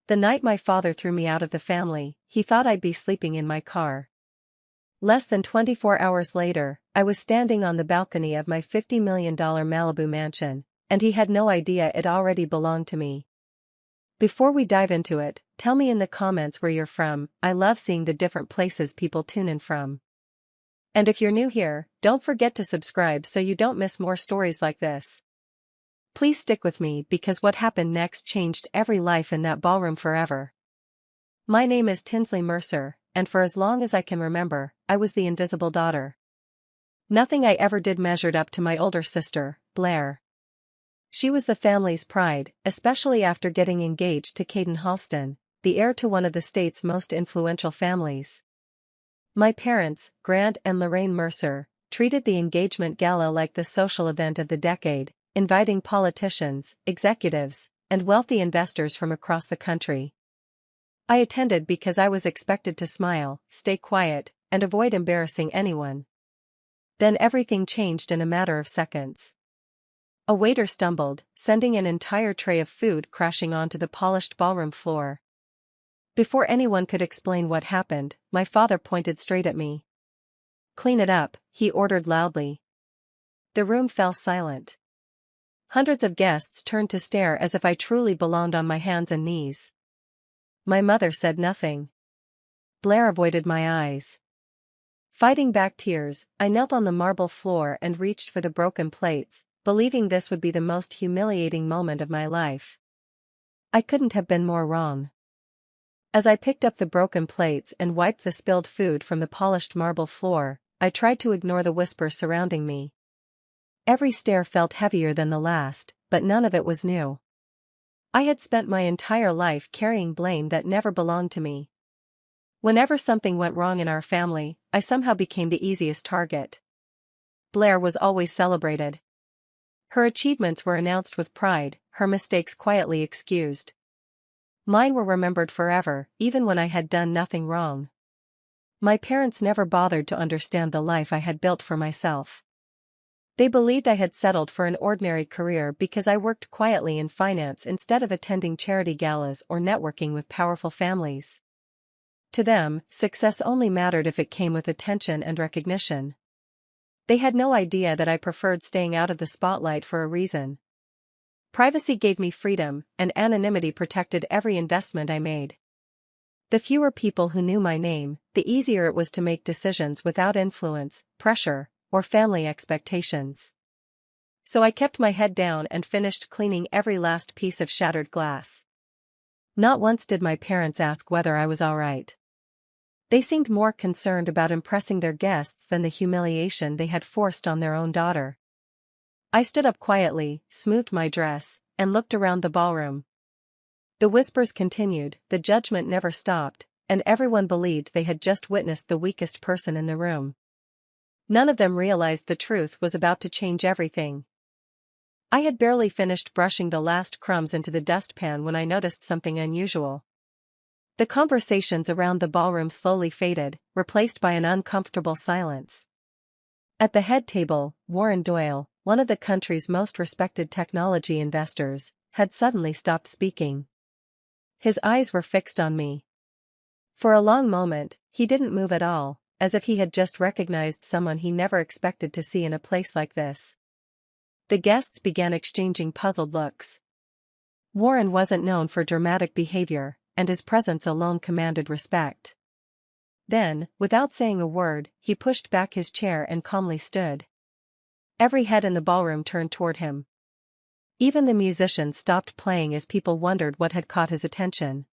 The night my father threw me out of the family, he thought I'd be sleeping in my car. Less than 24 hours later, I was standing on the balcony of my $50 million Malibu mansion, and he had no idea it already belonged to me. Before we dive into it, tell me in the comments where you're from. I love seeing the different places people tune in from. And if you're new here, don't forget to subscribe so you don't miss more stories like this. Please stick with me because what happened next changed every life in that ballroom forever. My name is Tinsley Mercer, and for as long as I can remember, I was the invisible daughter. Nothing I ever did measured up to my older sister, Blair. She was the family's pride, especially after getting engaged to Caden Halston, the heir to one of the state's most influential families. My parents, Grant and Lorraine Mercer, treated the engagement gala like the social event of the decade, inviting politicians, executives, and wealthy investors from across the country. I attended because I was expected to smile, stay quiet, and avoid embarrassing anyone. Then everything changed in a matter of seconds. A waiter stumbled, sending an entire tray of food crashing onto the polished ballroom floor. Before anyone could explain what happened, my father pointed straight at me. "Clean it up," he ordered loudly. The room fell silent. Hundreds of guests turned to stare as if I truly belonged on my hands and knees. My mother said nothing. Blair avoided my eyes. Fighting back tears, I knelt on the marble floor and reached for the broken plates, believing this would be the most humiliating moment of my life. I couldn't have been more wrong. As I picked up the broken plates and wiped the spilled food from the polished marble floor, I tried to ignore the whispers surrounding me. Every stare felt heavier than the last, but none of it was new. I had spent my entire life carrying blame that never belonged to me. Whenever something went wrong in our family, I somehow became the easiest target. Blair was always celebrated. Her achievements were announced with pride, her mistakes quietly excused. Mine were remembered forever, even when I had done nothing wrong. My parents never bothered to understand the life I had built for myself. They believed I had settled for an ordinary career because I worked quietly in finance instead of attending charity galas or networking with powerful families. To them, success only mattered if it came with attention and recognition. They had no idea that I preferred staying out of the spotlight for a reason. Privacy gave me freedom, and anonymity protected every investment I made. The fewer people who knew my name, the easier it was to make decisions without influence, pressure, or family expectations. So I kept my head down and finished cleaning every last piece of shattered glass. Not once did my parents ask whether I was all right. They seemed more concerned about impressing their guests than the humiliation they had forced on their own daughter. I stood up quietly, smoothed my dress, and looked around the ballroom. The whispers continued, the judgment never stopped, and everyone believed they had just witnessed the weakest person in the room. None of them realized the truth was about to change everything. I had barely finished brushing the last crumbs into the dustpan when I noticed something unusual. The conversations around the ballroom slowly faded, replaced by an uncomfortable silence. At the head table, Warren Doyle, one of the country's most respected technology investors, had suddenly stopped speaking. His eyes were fixed on me. For a long moment, he didn't move at all, as if he had just recognized someone he never expected to see in a place like this. The guests began exchanging puzzled looks. Warren wasn't known for dramatic behavior, and his presence alone commanded respect. Then, without saying a word, he pushed back his chair and calmly stood. Every head in the ballroom turned toward him. Even the musicians stopped playing as people wondered what had caught his attention.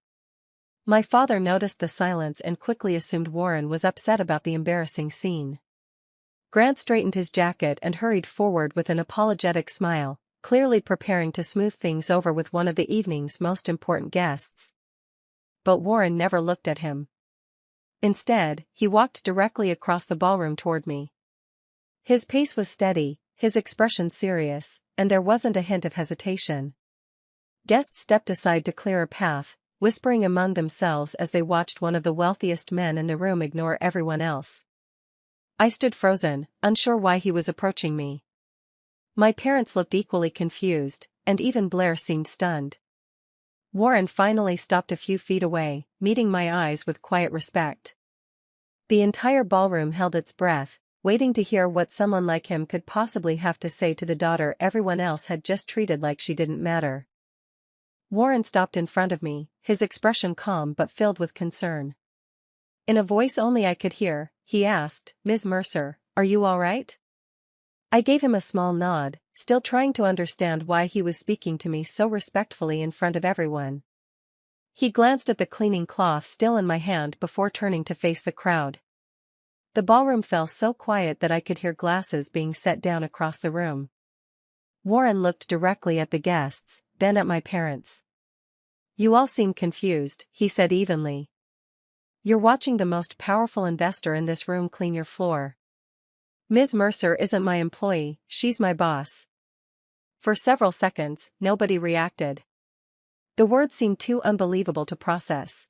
My father noticed the silence and quickly assumed Warren was upset about the embarrassing scene. Grant straightened his jacket and hurried forward with an apologetic smile, clearly preparing to smooth things over with one of the evening's most important guests. But Warren never looked at him. Instead, he walked directly across the ballroom toward me. His pace was steady, his expression serious, and there wasn't a hint of hesitation. Guests stepped aside to clear a path, whispering among themselves as they watched one of the wealthiest men in the room ignore everyone else. I stood frozen, unsure why he was approaching me. My parents looked equally confused, and even Blair seemed stunned. Warren finally stopped a few feet away, meeting my eyes with quiet respect. The entire ballroom held its breath, waiting to hear what someone like him could possibly have to say to the daughter everyone else had just treated like she didn't matter. Warren stopped in front of me, his expression calm but filled with concern. In a voice only I could hear, he asked, "Ms. Mercer, are you all right?" I gave him a small nod, still trying to understand why he was speaking to me so respectfully in front of everyone. He glanced at the cleaning cloth still in my hand before turning to face the crowd. The ballroom fell so quiet that I could hear glasses being set down across the room. Warren looked directly at the guests, then at my parents. "You all seem confused," he said evenly. "You're watching the most powerful investor in this room clean your floor. Ms. Mercer isn't my employee, she's my boss." For several seconds, nobody reacted. The words seemed too unbelievable to process.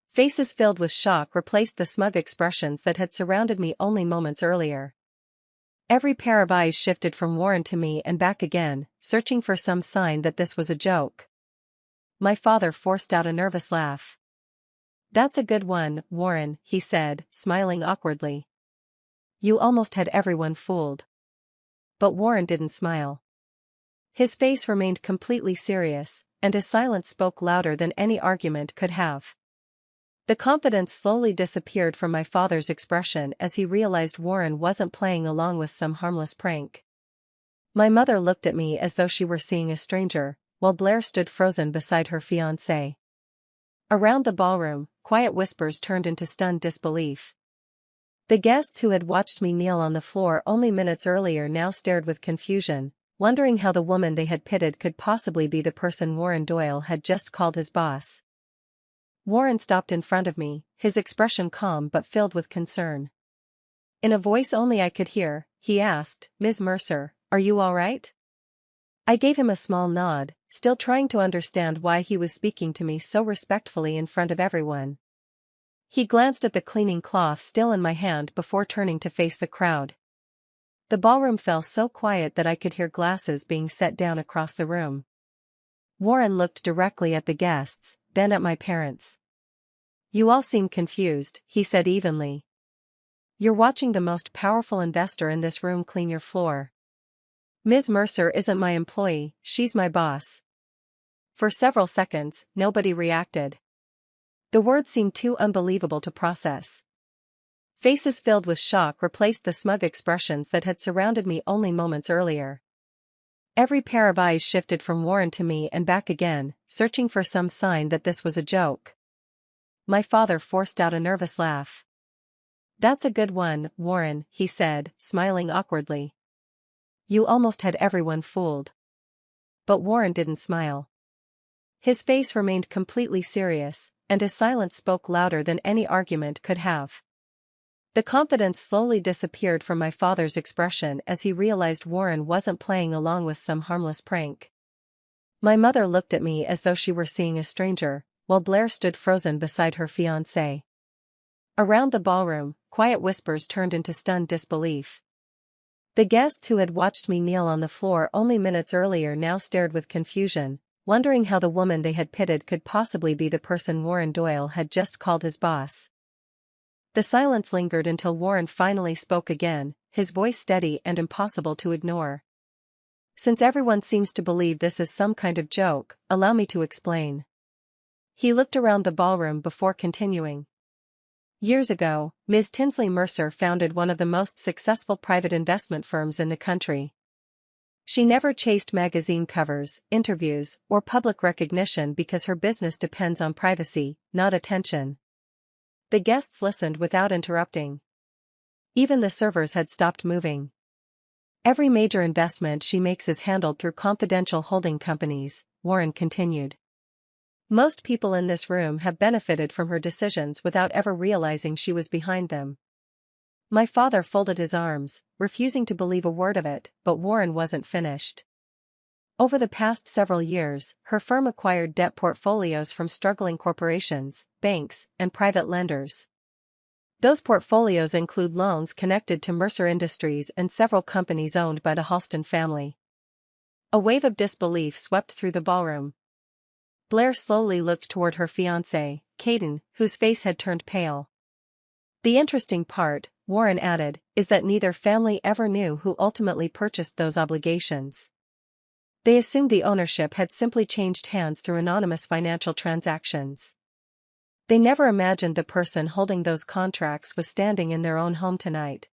Faces filled with shock replaced the smug expressions that had surrounded me only moments earlier. Every pair of eyes shifted from Warren to me and back again, searching for some sign that this was a joke. My father forced out a nervous laugh. "That's a good one, Warren," he said, smiling awkwardly. "You almost had everyone fooled." But Warren didn't smile. His face remained completely serious, and his silence spoke louder than any argument could have. The confidence slowly disappeared from my father's expression as he realized Warren wasn't playing along with some harmless prank. My mother looked at me as though she were seeing a stranger, while Blair stood frozen beside her fiancé. Around the ballroom, quiet whispers turned into stunned disbelief. The guests who had watched me kneel on the floor only minutes earlier now stared with confusion, wondering how the woman they had pitted could possibly be the person Warren Doyle had just called his boss. Warren stopped in front of me, his expression calm but filled with concern. In a voice only I could hear, he asked, "Ms. Mercer, are you all right?" I gave him a small nod, still trying to understand why he was speaking to me so respectfully in front of everyone. He glanced at the cleaning cloth still in my hand before turning to face the crowd. The ballroom fell so quiet that I could hear glasses being set down across the room. Warren looked directly at the guests, then at my parents. "You all seem confused," he said evenly. "You're watching the most powerful investor in this room clean your floor. Ms. Mercer isn't my employee, she's my boss." For several seconds, nobody reacted. The words seemed too unbelievable to process. Faces filled with shock replaced the smug expressions that had surrounded me only moments earlier. Every pair of eyes shifted from Warren to me and back again, searching for some sign that this was a joke. My father forced out a nervous laugh. "That's a good one, Warren," he said, smiling awkwardly. "You almost had everyone fooled." But Warren didn't smile. His face remained completely serious, and his silence spoke louder than any argument could have. The confidence slowly disappeared from my father's expression as he realized Warren wasn't playing along with some harmless prank. My mother looked at me as though she were seeing a stranger, while Blair stood frozen beside her fiancé. Around the ballroom, quiet whispers turned into stunned disbelief. The guests who had watched me kneel on the floor only minutes earlier now stared with confusion, wondering how the woman they had pitted could possibly be the person Warren Doyle had just called his boss. The silence lingered until Warren finally spoke again, his voice steady and impossible to ignore. "Since everyone seems to believe this is some kind of joke, allow me to explain." He looked around the ballroom before continuing. "Years ago, Ms. Tinsley Mercer founded one of the most successful private investment firms in the country. She never chased magazine covers, interviews, or public recognition because her business depends on privacy, not attention." The guests listened without interrupting. Even the servers had stopped moving. "Every major investment she makes is handled through confidential holding companies," Warren continued. "Most people in this room have benefited from her decisions without ever realizing she was behind them." My father folded his arms, refusing to believe a word of it, but Warren wasn't finished. "Over the past several years, her firm acquired debt portfolios from struggling corporations, banks, and private lenders. Those portfolios include loans connected to Mercer Industries and several companies owned by the Halston family." A wave of disbelief swept through the ballroom. Blair slowly looked toward her fiancé, Caden, whose face had turned pale. The interesting part, Warren added, is that neither family ever knew who ultimately purchased those obligations. They assumed the ownership had simply changed hands through anonymous financial transactions. They never imagined the person holding those contracts was standing in their own home tonight.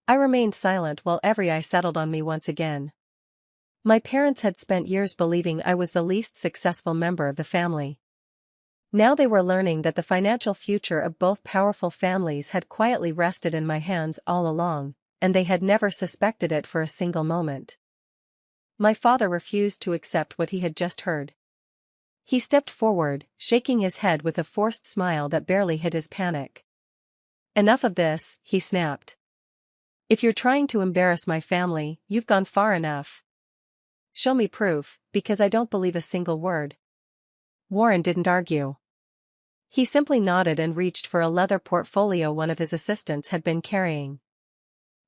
I remained silent while every eye settled on me once again. My parents had spent years believing I was the least successful member of the family. Now they were learning that the financial future of both powerful families had quietly rested in my hands all along, and they had never suspected it for a single moment. My father refused to accept what he had just heard. He stepped forward, shaking his head with a forced smile that barely hid his panic. "Enough of this," he snapped. "If you're trying to embarrass my family, you've gone far enough. Show me proof, because I don't believe a single word." Warren didn't argue. He simply nodded and reached for a leather portfolio one of his assistants had been carrying.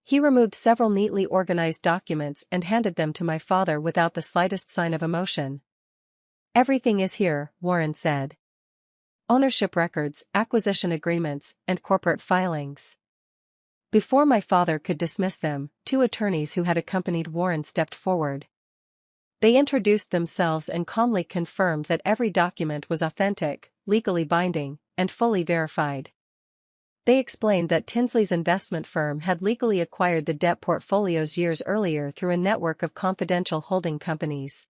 He removed several neatly organized documents and handed them to my father without the slightest sign of emotion. "Everything is here," Warren said. "Ownership records, acquisition agreements, and corporate filings." Before my father could dismiss them, two attorneys who had accompanied Warren stepped forward. They introduced themselves and calmly confirmed that every document was authentic, legally binding, and fully verified. They explained that Tinsley's investment firm had legally acquired the debt portfolios years earlier through a network of confidential holding companies.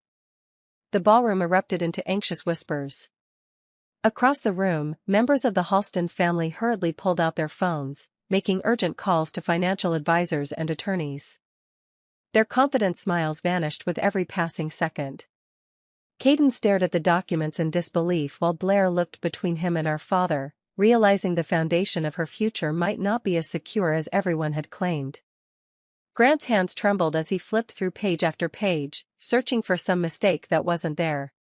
The ballroom erupted into anxious whispers. Across the room, members of the Halston family hurriedly pulled out their phones, making urgent calls to financial advisors and attorneys. Their confident smiles vanished with every passing second. Caden stared at the documents in disbelief while Blair looked between him and our father, realizing the foundation of her future might not be as secure as everyone had claimed. Grant's hands trembled as he flipped through page after page, searching for some mistake that wasn't there.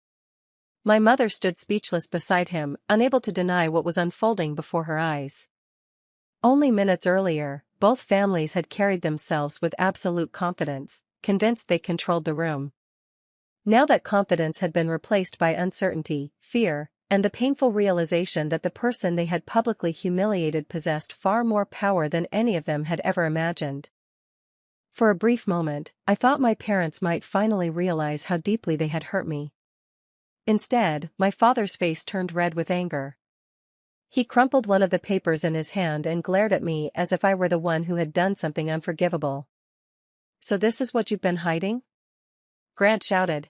My mother stood speechless beside him, unable to deny what was unfolding before her eyes. Only minutes earlier, both families had carried themselves with absolute confidence, convinced they controlled the room. Now that confidence had been replaced by uncertainty, fear, and the painful realization that the person they had publicly humiliated possessed far more power than any of them had ever imagined. For a brief moment, I thought my parents might finally realize how deeply they had hurt me. Instead, my father's face turned red with anger. He crumpled one of the papers in his hand and glared at me as if I were the one who had done something unforgivable. "So this is what you've been hiding?" Grant shouted.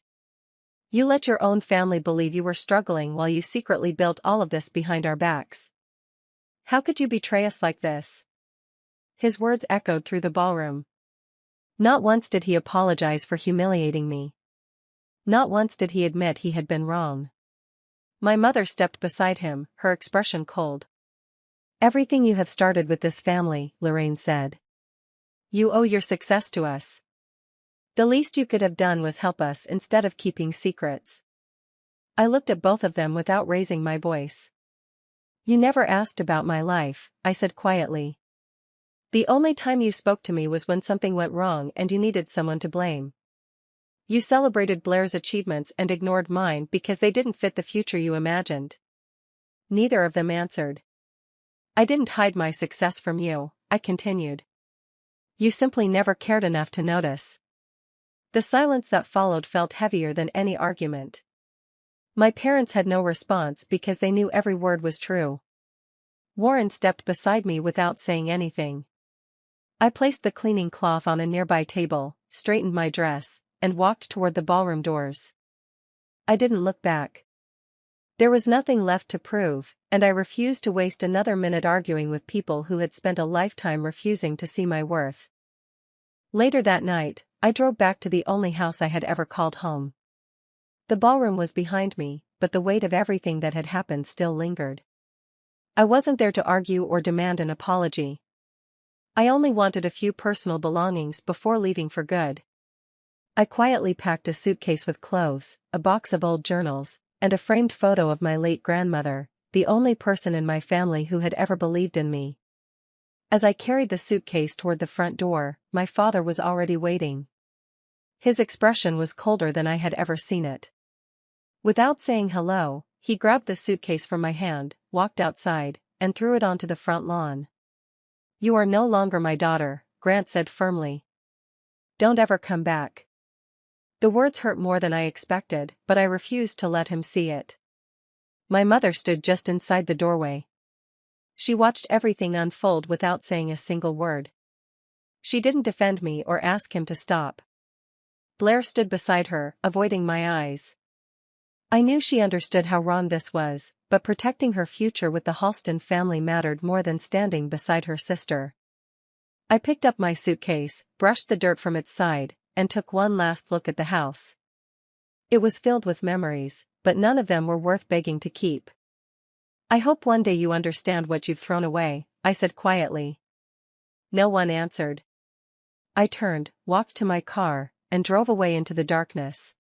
"You let your own family believe you were struggling while you secretly built all of this behind our backs. How could you betray us like this?" His words echoed through the ballroom. Not once did he apologize for humiliating me. Not once did he admit he had been wrong. My mother stepped beside him, her expression cold. "Everything you have started with this family," Lorraine said. "You owe your success to us. The least you could have done was help us instead of keeping secrets." I looked at both of them without raising my voice. "You never asked about my life," I said quietly. "The only time you spoke to me was when something went wrong and you needed someone to blame. You celebrated Blair's achievements and ignored mine because they didn't fit the future you imagined." Neither of them answered. "I didn't hide my success from you," I continued. "You simply never cared enough to notice." The silence that followed felt heavier than any argument. My parents had no response because they knew every word was true. Warren stepped beside me without saying anything. I placed the cleaning cloth on a nearby table, straightened my dress, and walked toward the ballroom doors. I didn't look back. There was nothing left to prove, and I refused to waste another minute arguing with people who had spent a lifetime refusing to see my worth. Later that night, I drove back to the only house I had ever called home. The ballroom was behind me, but the weight of everything that had happened still lingered. I wasn't there to argue or demand an apology. I only wanted a few personal belongings before leaving for good. I quietly packed a suitcase with clothes, a box of old journals, and a framed photo of my late grandmother, the only person in my family who had ever believed in me. As I carried the suitcase toward the front door, my father was already waiting. His expression was colder than I had ever seen it. Without saying hello, he grabbed the suitcase from my hand, walked outside, and threw it onto the front lawn. "You are no longer my daughter," Grant said firmly. "Don't ever come back." The words hurt more than I expected, but I refused to let him see it. My mother stood just inside the doorway. She watched everything unfold without saying a single word. She didn't defend me or ask him to stop. Blair stood beside her, avoiding my eyes. I knew she understood how wrong this was, but protecting her future with the Halston family mattered more than standing beside her sister. I picked up my suitcase, brushed the dirt from its side, and took one last look at the house. It was filled with memories, but none of them were worth begging to keep. "I hope one day you understand what you've thrown away," I said quietly. No one answered. I turned, walked to my car, and drove away into the darkness.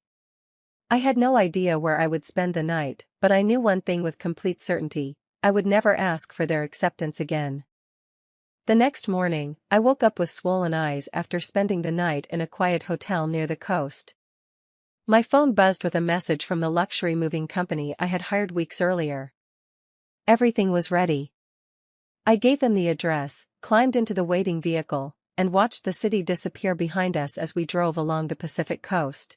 I had no idea where I would spend the night, but I knew one thing with complete certainty: I would never ask for their acceptance again. The next morning, I woke up with swollen eyes after spending the night in a quiet hotel near the coast. My phone buzzed with a message from the luxury moving company I had hired weeks earlier. Everything was ready. I gave them the address, climbed into the waiting vehicle, and watched the city disappear behind us as we drove along the Pacific coast.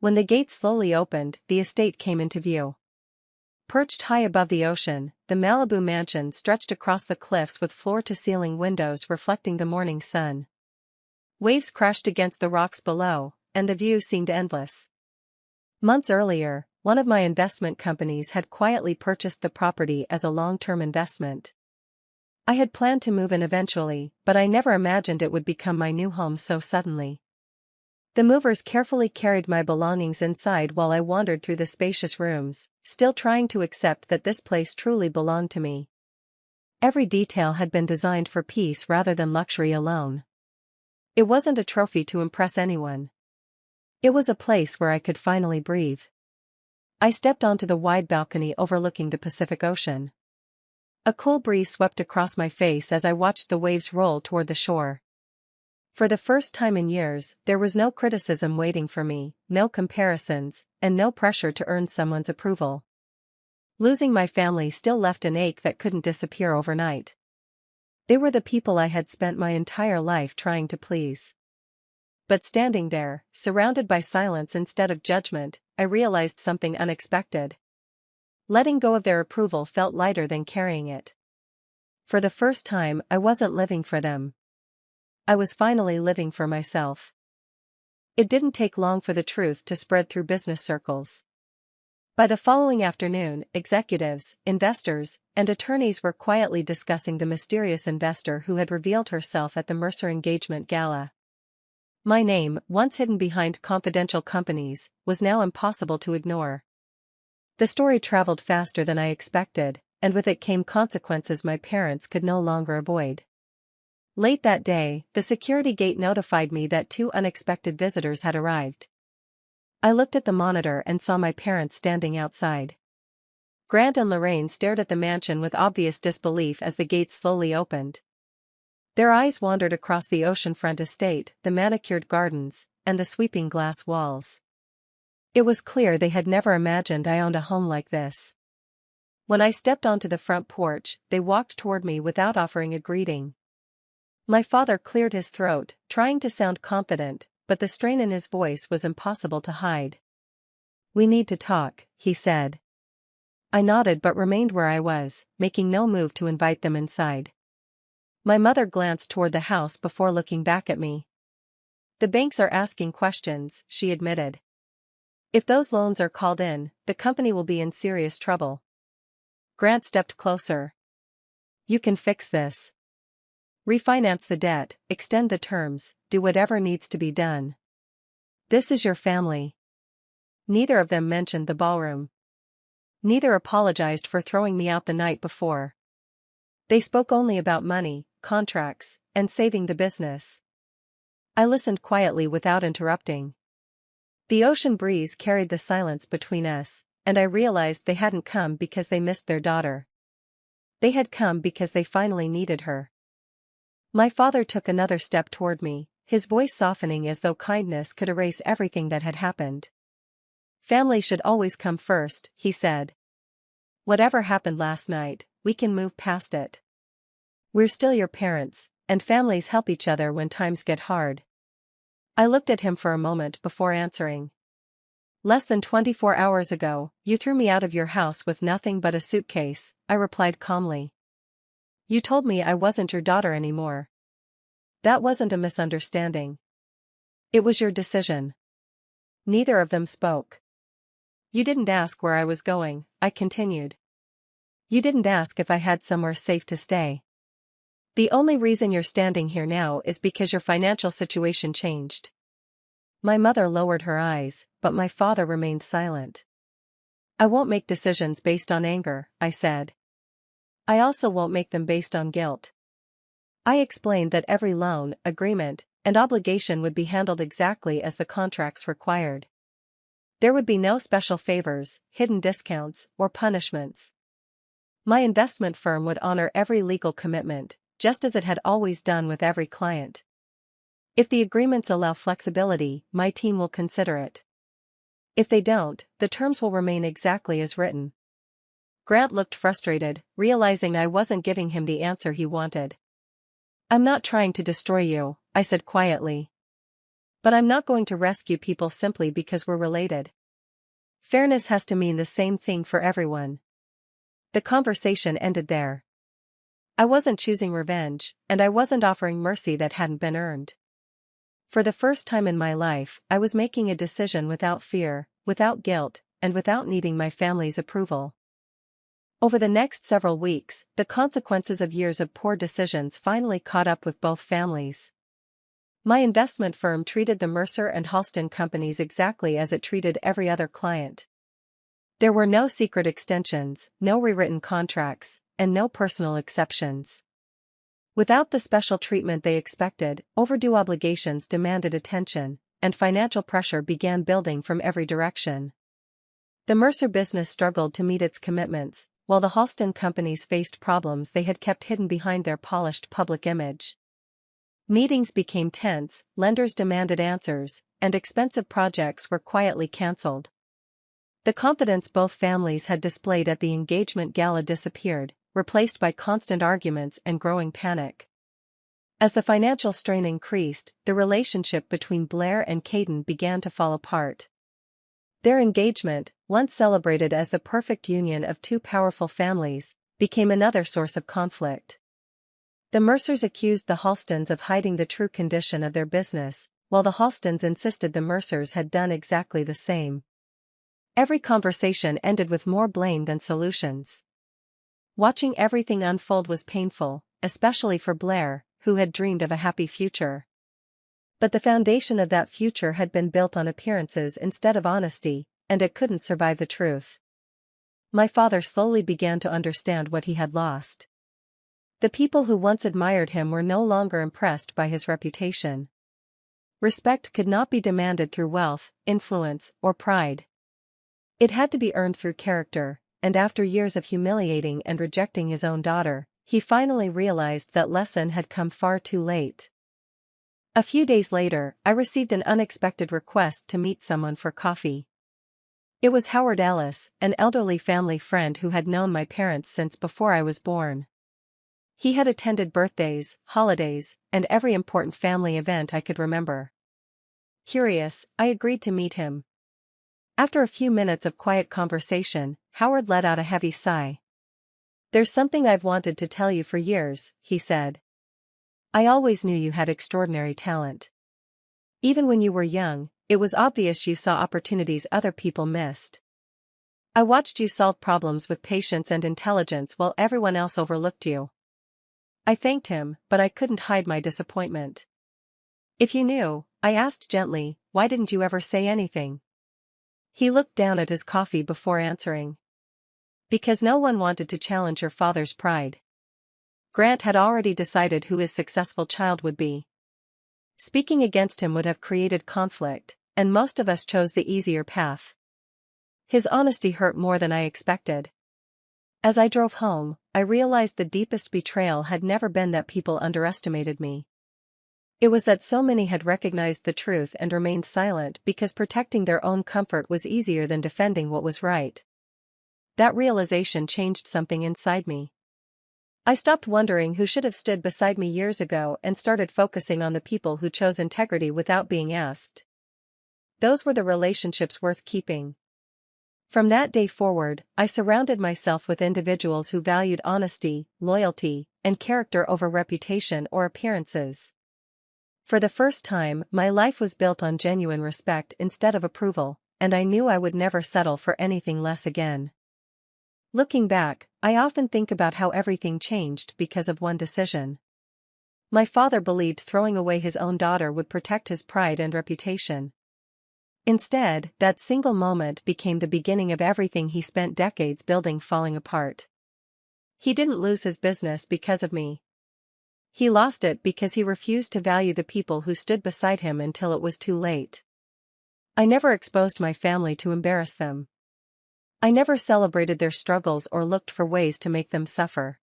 When the gate slowly opened, the estate came into view. Perched high above the ocean, the Malibu mansion stretched across the cliffs with floor-to-ceiling windows reflecting the morning sun. Waves crashed against the rocks below, and the view seemed endless. Months earlier, one of my investment companies had quietly purchased the property as a long-term investment. I had planned to move in eventually, but I never imagined it would become my new home so suddenly. The movers carefully carried my belongings inside while I wandered through the spacious rooms, still trying to accept that this place truly belonged to me. Every detail had been designed for peace rather than luxury alone. It wasn't a trophy to impress anyone. It was a place where I could finally breathe. I stepped onto the wide balcony overlooking the Pacific Ocean. A cool breeze swept across my face as I watched the waves roll toward the shore. For the first time in years, there was no criticism waiting for me, no comparisons, and no pressure to earn someone's approval. Losing my family still left an ache that couldn't disappear overnight. They were the people I had spent my entire life trying to please. But standing there, surrounded by silence instead of judgment, I realized something unexpected. Letting go of their approval felt lighter than carrying it. For the first time, I wasn't living for them. I was finally living for myself. It didn't take long for the truth to spread through business circles. By the following afternoon, executives, investors, and attorneys were quietly discussing the mysterious investor who had revealed herself at the Mercer engagement gala. My name, once hidden behind confidential companies, was now impossible to ignore. The story traveled faster than I expected, and with it came consequences my parents could no longer avoid. Late that day, the security gate notified me that 2 unexpected visitors had arrived. I looked at the monitor and saw my parents standing outside. Grant and Lorraine stared at the mansion with obvious disbelief as the gate slowly opened. Their eyes wandered across the oceanfront estate, the manicured gardens, and the sweeping glass walls. It was clear they had never imagined I owned a home like this. When I stepped onto the front porch, they walked toward me without offering a greeting. My father cleared his throat, trying to sound confident, but the strain in his voice was impossible to hide. "We need to talk," he said. I nodded but remained where I was, making no move to invite them inside. My mother glanced toward the house before looking back at me. "The banks are asking questions," she admitted. "If those loans are called in, the company will be in serious trouble." Grant stepped closer. "You can fix this. Refinance the debt, extend the terms, do whatever needs to be done. This is your family." Neither of them mentioned the ballroom. Neither apologized for throwing me out the night before. They spoke only about money, contracts, and saving the business. I listened quietly without interrupting. The ocean breeze carried the silence between us, and I realized they hadn't come because they missed their daughter. They had come because they finally needed her. My father took another step toward me, his voice softening as though kindness could erase everything that had happened. Family should always come first, he said. Whatever happened last night, we can move past it. We're still your parents, and families help each other when times get hard. I looked at him for a moment before answering. Less than 24 hours ago, you threw me out of your house with nothing but a suitcase, I replied calmly. You told me I wasn't your daughter anymore. That wasn't a misunderstanding. It was your decision. Neither of them spoke. You didn't ask where I was going, I continued. You didn't ask if I had somewhere safe to stay. The only reason you're standing here now is because your financial situation changed. My mother lowered her eyes, but my father remained silent. I won't make decisions based on anger, I said. I also won't make them based on guilt. I explained that every loan, agreement, and obligation would be handled exactly as the contracts required. There would be no special favors, hidden discounts, or punishments. My investment firm would honor every legal commitment, just as it had always done with every client. If the agreements allow flexibility, my team will consider it. If they don't, the terms will remain exactly as written. Grant looked frustrated, realizing I wasn't giving him the answer he wanted. I'm not trying to destroy you, I said quietly. But I'm not going to rescue people simply because we're related. Fairness has to mean the same thing for everyone. The conversation ended there. I wasn't choosing revenge, and I wasn't offering mercy that hadn't been earned. For the first time in my life, I was making a decision without fear, without guilt, and without needing my family's approval. Over the next several weeks, the consequences of years of poor decisions finally caught up with both families. My investment firm treated the Mercer and Halston companies exactly as it treated every other client. There were no secret extensions, no rewritten contracts, and no personal exceptions. Without the special treatment they expected, overdue obligations demanded attention, and financial pressure began building from every direction. The Mercer business struggled to meet its commitments, while the Halston companies faced problems they had kept hidden behind their polished public image. Meetings became tense, lenders demanded answers, and expensive projects were quietly cancelled. The confidence both families had displayed at the engagement gala disappeared, replaced by constant arguments and growing panic. As the financial strain increased, the relationship between Blair and Caden began to fall apart. Their engagement, once celebrated as the perfect union of two powerful families, became another source of conflict. The Mercers accused the Halstons of hiding the true condition of their business, while the Halstons insisted the Mercers had done exactly the same. Every conversation ended with more blame than solutions. Watching everything unfold was painful, especially for Blair, who had dreamed of a happy future. But the foundation of that future had been built on appearances instead of honesty, and it couldn't survive the truth. My father slowly began to understand what he had lost. The people who once admired him were no longer impressed by his reputation. Respect could not be demanded through wealth, influence, or pride. It had to be earned through character, and after years of humiliating and rejecting his own daughter, he finally realized that lesson had come far too late. A few days later, I received an unexpected request to meet someone for coffee. It was Howard Ellis, an elderly family friend who had known my parents since before I was born. He had attended birthdays, holidays, and every important family event I could remember. Curious, I agreed to meet him. After a few minutes of quiet conversation, Howard let out a heavy sigh. "There's something I've wanted to tell you for years," he said. "I always knew you had extraordinary talent. Even when you were young, it was obvious you saw opportunities other people missed. I watched you solve problems with patience and intelligence while everyone else overlooked you." I thanked him, but I couldn't hide my disappointment. "If you knew," I asked gently, "why didn't you ever say anything?" He looked down at his coffee before answering. "Because no one wanted to challenge your father's pride. Grant had already decided who his successful child would be. Speaking against him would have created conflict, and most of us chose the easier path." His honesty hurt more than I expected. As I drove home, I realized the deepest betrayal had never been that people underestimated me. It was that so many had recognized the truth and remained silent because protecting their own comfort was easier than defending what was right. That realization changed something inside me. I stopped wondering who should have stood beside me years ago and started focusing on the people who chose integrity without being asked. Those were the relationships worth keeping. From that day forward, I surrounded myself with individuals who valued honesty, loyalty, and character over reputation or appearances. For the first time, my life was built on genuine respect instead of approval, and I knew I would never settle for anything less again. Looking back, I often think about how everything changed because of one decision. My father believed throwing away his own daughter would protect his pride and reputation. Instead, that single moment became the beginning of everything he spent decades building falling apart. He didn't lose his business because of me. He lost it because he refused to value the people who stood beside him until it was too late. I never exposed my family to embarrass them. I never celebrated their struggles or looked for ways to make them suffer.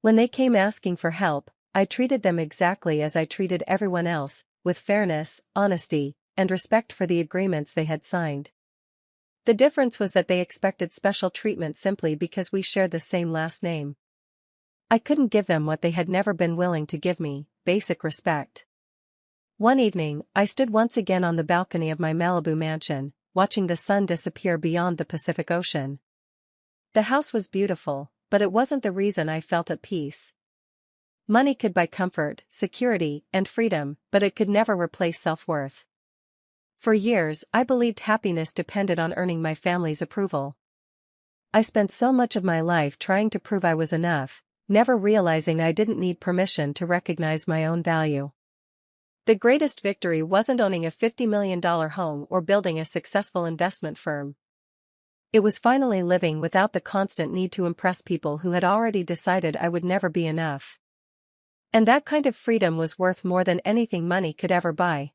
When they came asking for help, I treated them exactly as I treated everyone else, with fairness, honesty, and respect for the agreements they had signed. The difference was that they expected special treatment simply because we shared the same last name. I couldn't give them what they had never been willing to give me, basic respect. One evening, I stood once again on the balcony of my Malibu mansion, watching the sun disappear beyond the Pacific Ocean. The house was beautiful, but it wasn't the reason I felt at peace. Money could buy comfort, security, and freedom, but it could never replace self-worth. For years, I believed happiness depended on earning my family's approval. I spent so much of my life trying to prove I was enough, never realizing I didn't need permission to recognize my own value. The greatest victory wasn't owning a $50 million home or building a successful investment firm. It was finally living without the constant need to impress people who had already decided I would never be enough. And that kind of freedom was worth more than anything money could ever buy.